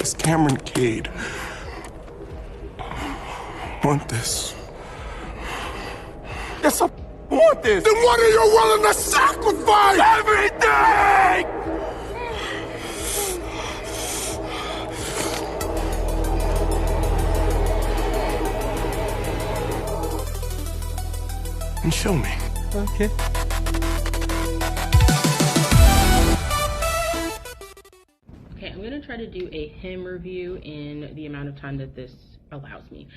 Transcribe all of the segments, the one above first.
Does Cameron Cade want this? Yes, I want this. Then what are you willing to sacrifice? Everything! And show me. Okay. Okay, I'm gonna try to do a him review in the amount of time that this allows me.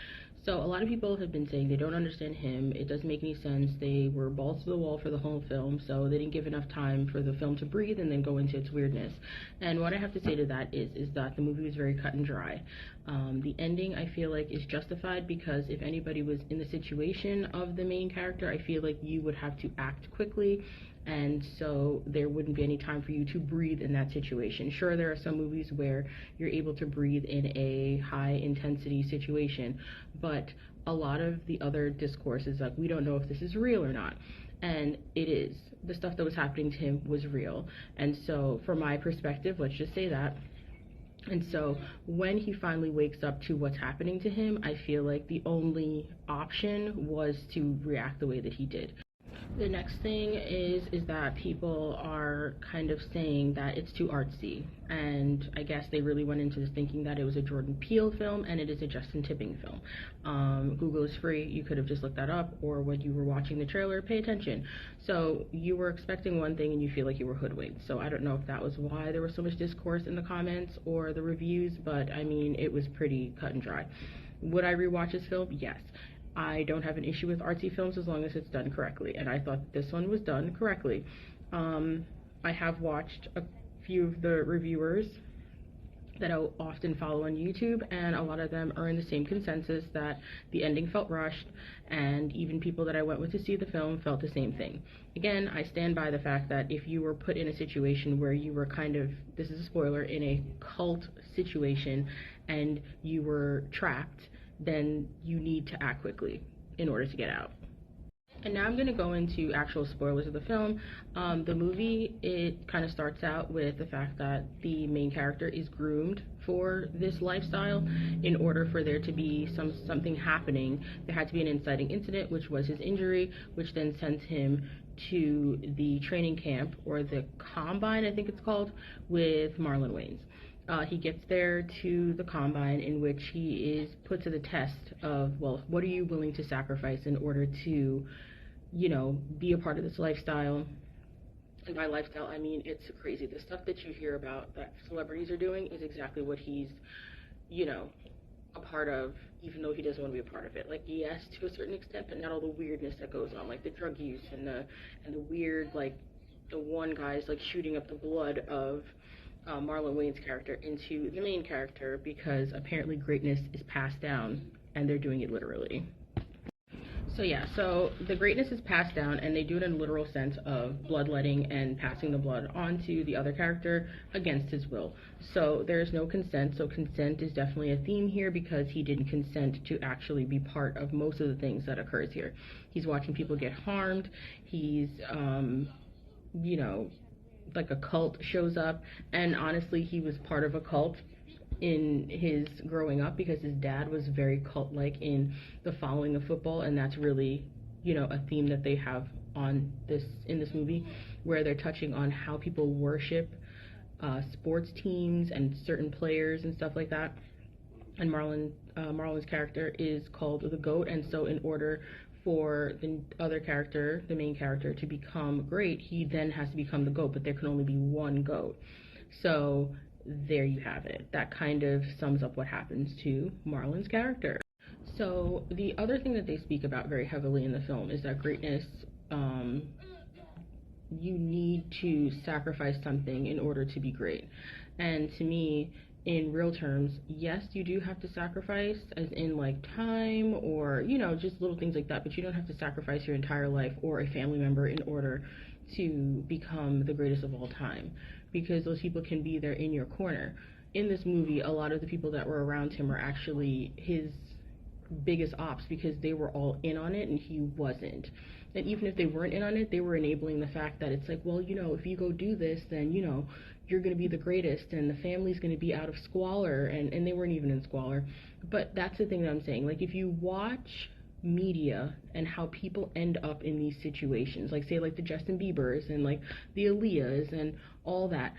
So a lot of people have been saying they don't understand him. It doesn't make any sense. They were balls to the wall for the whole film, so they didn't give enough time for the film to breathe and then go into its weirdness. And what I have to say to that is that the movie was very cut and dry. The ending, I feel like, is justified because if anybody was in the situation of the main character, I feel like you would have to act quickly, and so there wouldn't be any time for you to breathe in that situation. Sure, there are some movies where you're able to breathe in a high intensity situation, but a lot of the other discourse is like, we don't know if this is real or not, and it is. The stuff that was happening to him was real, and so from my perspective, let's just say that. And so when he finally wakes up to what's happening to him, I feel like the only option was to react the way that he did. The next thing is that people are kind of saying that it's too artsy, and I guess they really went into this thinking that it was a Jordan Peele film and it is a Justin Tipping film. Google is free. You could have just looked that up, or when you were watching the trailer, pay attention. So you were expecting one thing and you feel like you were hoodwinked. So I don't know if that was why there was so much discourse in the comments or the reviews, but I mean, it was pretty cut and dry. Would I rewatch this film? Yes. I don't have an issue with artsy films as long as it's done correctly, and I thought this one was done correctly. I have watched a few of the reviewers that I often follow on YouTube, and a lot of them are in the same consensus that the ending felt rushed, and even people that I went with to see the film felt the same thing. Again, I stand by the fact that if you were put in a situation where you were kind of, this is a spoiler, in a cult situation and you were trapped, then you need to act quickly in order to get out. And now I'm going to go into actual spoilers of the film. The movie, it kind of starts out with the fact that the main character is groomed for this lifestyle. In order for there to be something happening, there had to be an inciting incident, which was his injury, which then sends him to the training camp, or the combine, I think it's called, with Marlon Wayans. He gets there to the combine, in which he is put to the test of, well, what are you willing to sacrifice in order to, you know, be a part of this lifestyle? And by lifestyle, I mean, it's crazy. The stuff that you hear about that celebrities are doing is exactly what he's, you know, a part of, even though he doesn't want to be a part of it. Like, yes, to a certain extent, but not all the weirdness that goes on, like the drug use and the weird, like, the one guy's like shooting up the blood of Marlon Wayans' character into the main character, because apparently greatness is passed down, and they're doing it literally. So yeah, so the greatness is passed down, and they do it in a literal sense of bloodletting and passing the blood on to the other character against his will. So there is no consent, so consent is definitely a theme here, because he didn't consent to actually be part of most of the things that occurs here. He's watching people get harmed, he's, you know, like a cult shows up, and honestly, he was part of a cult in his growing up, because his dad was very cult-like in the following of football, and that's really, you know, a theme that they have on in this movie, where they're touching on how people worship sports teams and certain players and stuff like that. And Marlon's character is called the GOAT, and so in order for the other character, the main character, to become great, he then has to become the GOAT, but there can only be one GOAT. So there you have it. That kind of sums up what happens to Marlon's character. So the other thing that they speak about very heavily in the film is that greatness, you need to sacrifice something in order to be great. And to me, in real terms, yes, you do have to sacrifice, as in like time, or, you know, just little things like that, but you don't have to sacrifice your entire life or a family member in order to become the greatest of all time, because those people can be there in your corner. In this movie, a lot of the people that were around him are actually his biggest ops, because they were all in on it and he wasn't. And even if they weren't in on it, they were enabling the fact that it's like, well, you know, if you go do this, then, you know, you're going to be the greatest and the family's going to be out of squalor, and they weren't even in squalor. But that's the thing that I'm saying. Like, if you watch media and how people end up in these situations, like say like the Justin Biebers and like the Aaliyahs and all that,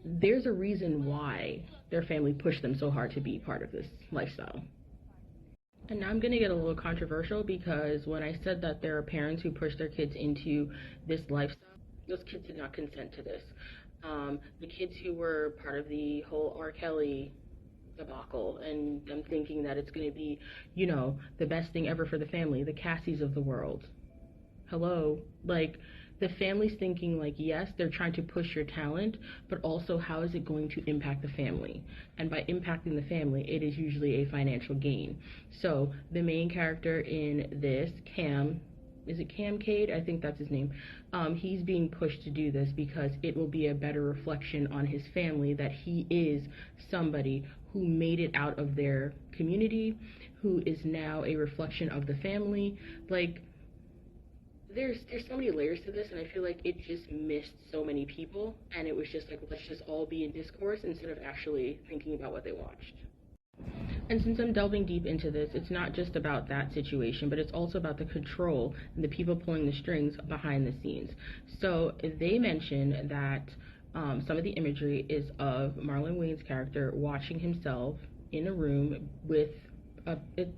there's a reason why their family pushed them so hard to be part of this lifestyle. And now I'm going to get a little controversial, because when I said that there are parents who push their kids into this lifestyle, those kids did not consent to this. The kids who were part of the whole R. Kelly debacle and them thinking that it's going to be, you know, the best thing ever for the family, the Cassies of the world. Hello? Like, the family's thinking like, yes, they're trying to push your talent, but also how is it going to impact the family? And by impacting the family, it is usually a financial gain. So the main character in this, Cam, is it Cam Cade? I think that's his name. He's being pushed to do this because it will be a better reflection on his family that he is somebody who made it out of their community, who is now a reflection of the family. Like, there's so many layers to this, and I feel like it just missed so many people, and it was just like, let's just all be in discourse instead of actually thinking about what they watched. And since I'm delving deep into this, it's not just about that situation, but it's also about the control and the people pulling the strings behind the scenes. So they mention that some of the imagery is of Marlon Wayne's character watching himself in a room with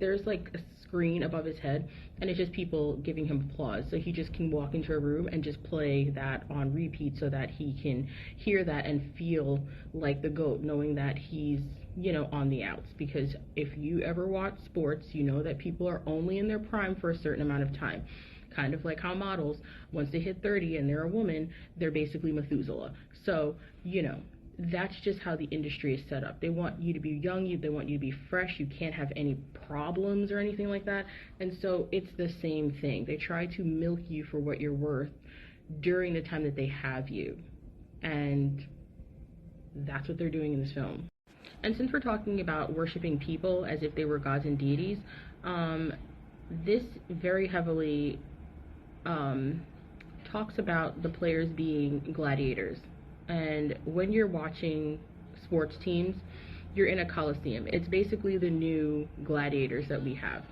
there's like a screen above his head, and it's just people giving him applause. So he just can walk into a room and just play that on repeat so that he can hear that and feel like the GOAT, knowing that he's, you know, on the outs. Because if you ever watch sports, you know that people are only in their prime for a certain amount of time. Kind of like how models, once they hit 30 and they're a woman, they're basically Methuselah. So, you know, that's just how the industry is set up. They want you to be young, they want you to be fresh, you can't have any problems or anything like that. And so it's the same thing. They try to milk you for what you're worth during the time that they have you. And that's what they're doing in this film. And since we're talking about worshiping people as if they were gods and deities, this very heavily talks about the players being gladiators. And when you're watching sports teams, you're in a coliseum. It's basically the new gladiators that we have.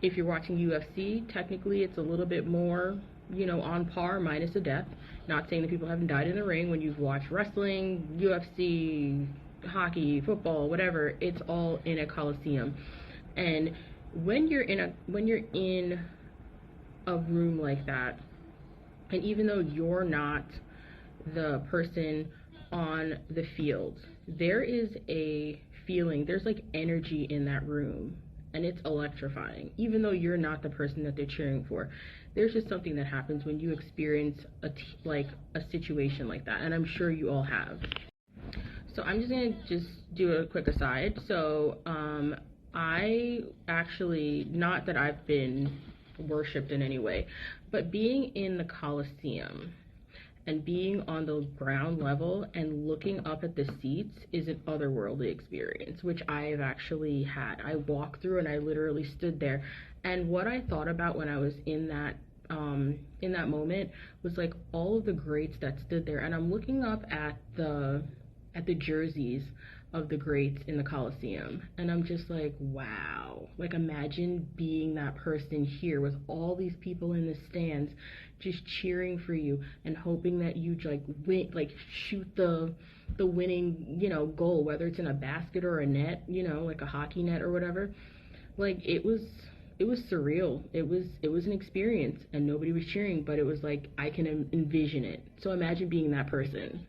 If you're watching UFC, technically it's a little bit more, you know, on par, minus a death. Not saying that people haven't died in the ring. When you've watched wrestling, UFC, hockey, football, whatever, it's all in a coliseum. And when you're in a room like that, and even though you're not the person on the field, there is a feeling, there's like energy in that room, and it's electrifying. Even though you're not the person that they're cheering for, there's just something that happens when you experience a situation like that, and I'm sure you all have. So I'm just gonna do a quick aside. So I actually, not that I've been worshipped in any way, but being in the Coliseum and being on the ground level and looking up at the seats is an otherworldly experience, which I've actually had. I walked through and I literally stood there, and what I thought about when I was in that moment was like all of the greats that stood there, and I'm looking up at the jerseys of the greats in the Coliseum, and I'm just like, wow. Like, imagine being that person here with all these people in the stands just cheering for you and hoping that you like win, like shoot the winning, you know, goal, whether it's in a basket or a net, you know, like a hockey net or whatever. Like, it was surreal. It was an experience, and nobody was cheering, but it was like, I can envision it. So imagine being that person.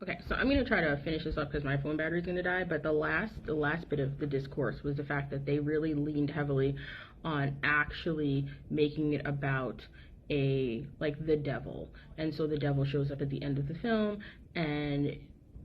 Okay, so I'm going to try to finish this up because my phone battery is going to die, but the last bit of the discourse was the fact that they really leaned heavily on actually making it about the devil. And so the devil shows up at the end of the film, and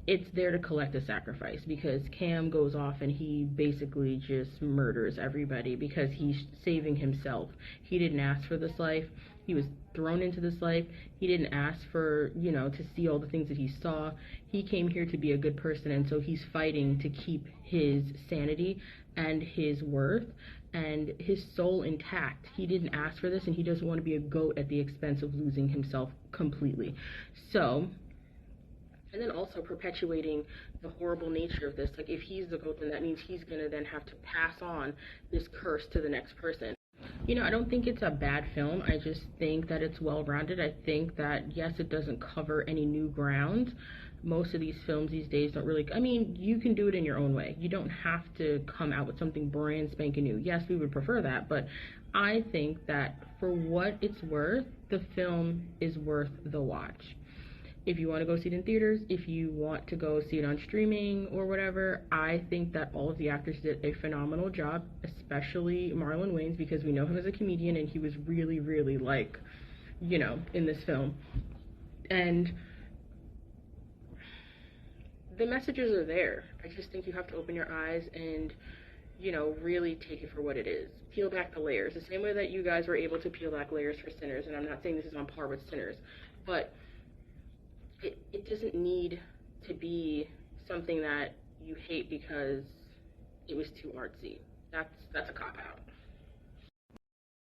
it's there to collect a sacrifice, because Cam goes off and he basically just murders everybody because he's saving himself. He didn't ask for this life. He was thrown into this life. He didn't ask for, you know, to see all the things that he saw. He came here to be a good person, and so he's fighting to keep his sanity and his worth and his soul intact. He didn't ask for this, and he doesn't want to be a goat at the expense of losing himself completely. So And then also perpetuating the horrible nature of this. Like, if he's the goat, then that means he's gonna then have to pass on this curse to the next person. You know, I don't think it's a bad film. I just think that it's well-rounded. I think that, yes, it doesn't cover any new ground. Most of these films these days don't really, I mean, you can do it in your own way. You don't have to come out with something brand spanking new. Yes, we would prefer that, but I think that for what it's worth, the film is worth the watch. If you want to go see it in theaters, if you want to go see it on streaming or whatever, I think that all of the actors did a phenomenal job, especially Marlon Wayans, because we know him as a comedian and he was really, really, like, you know, in this film. And the messages are there. I just think you have to open your eyes and, you know, really take it for what it is. Peel back the layers. The same way that you guys were able to peel back layers for Sinners, and I'm not saying this is on par with Sinners, but it doesn't need to be something that you hate because it was too artsy. That's a cop-out.